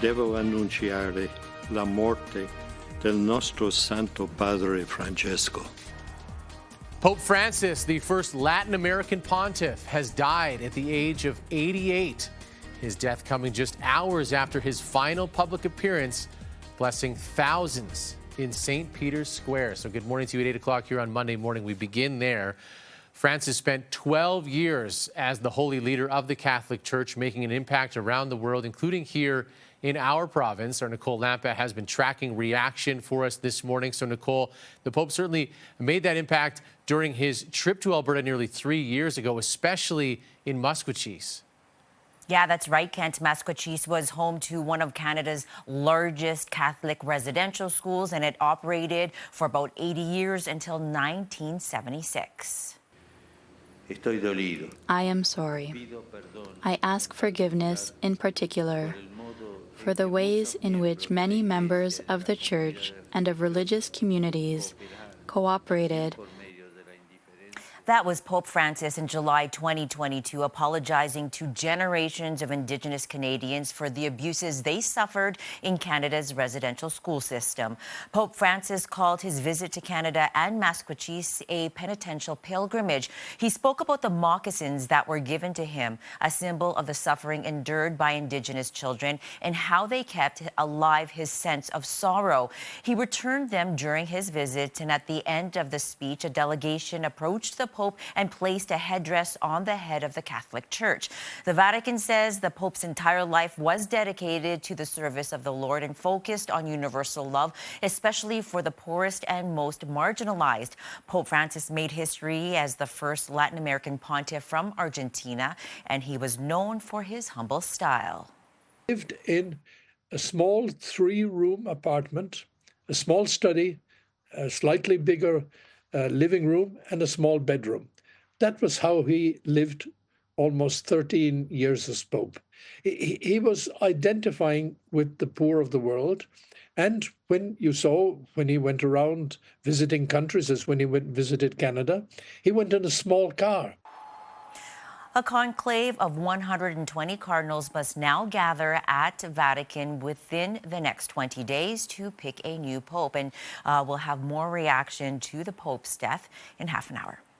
devo annunciare la morte del nostro Santo Padre Francesco. Pope Francis, the first Latin American pontiff, has died at the age of 88. His death coming just hours after his final public appearance, blessing thousands in St. Peter's Square. So good morning to you at 8 o'clock here on Monday morning. We begin there. Francis spent 12 years as the holy leader of the Catholic Church, making an impact around the world, including here in our province. Our Nicole Lampa has been tracking reaction for us this morning. So, Nicole, the Pope certainly made that impact during his trip to Alberta nearly 3 years ago, especially in Maskwacis. Yeah, that's right, Kent. Maskwacis was home to one of Canada's largest Catholic residential schools, and it operated for about 80 years until 1976. I am sorry. I ask forgiveness, in particular, for the ways in which many members of the Church and of religious communities cooperated. That was Pope Francis in July 2022, apologizing to generations of Indigenous Canadians for the abuses they suffered in Canada's residential school system. Pope Francis called his visit to Canada and Maskwacis a penitential pilgrimage. He spoke about the moccasins that were given to him, a symbol of the suffering endured by Indigenous children, and how they kept alive his sense of sorrow. He returned them during his visit, and at the end of the speech, a delegation approached the Pope and placed a headdress on the head of the Catholic Church. The Vatican says the Pope's entire life was dedicated to the service of the Lord and focused on universal love, especially for the poorest and most marginalized. Pope Francis made history as the first Latin American pontiff from Argentina, and he was known for his humble style. Lived in a small 3-room apartment, a small study, a slightly bigger living room, and a small bedroom. That was how he lived almost 13 years as Pope. He was identifying with the poor of the world. And when he went around visiting countries, as when he visited Canada, he went in a small car. A conclave of 120 cardinals must now gather at Vatican within the next 20 days to pick a new pope. And we'll have more reaction to the Pope's death in half an hour.